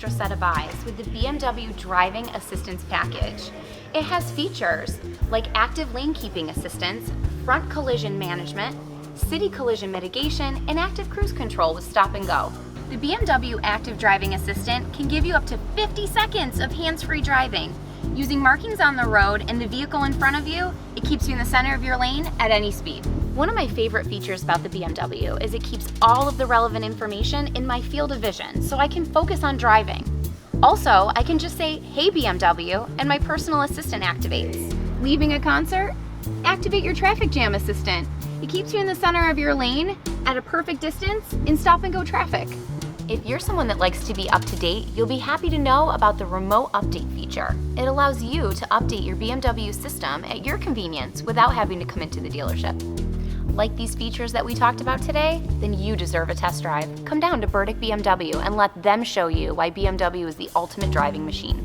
extra set of eyes with the BMW Driving Assistance Package. It has features like active lane keeping assistance, front collision management, city collision mitigation, and active cruise control with stop and go. The BMW Active Driving Assistant can give you up to 50 seconds of hands-free driving. Using markings on the road and the vehicle in front of you, it keeps you in the center of your lane at any speed. One of my favorite features about the BMW is it keeps all of the relevant information in my field of vision so I can focus on driving. Also, I can just say, "Hey BMW," and my personal assistant activates. Leaving a concert? Activate your traffic jam assistant. It keeps you in the center of your lane at a perfect distance in stop and go traffic. If you're someone that likes to be up to date, you'll be happy to know about the remote update feature. It allows you to update your BMW system at your convenience without having to come into the dealership. Like these features that we talked about today? Then you deserve a test drive. Come down to Burdick BMW and let them show you why BMW is the ultimate driving machine.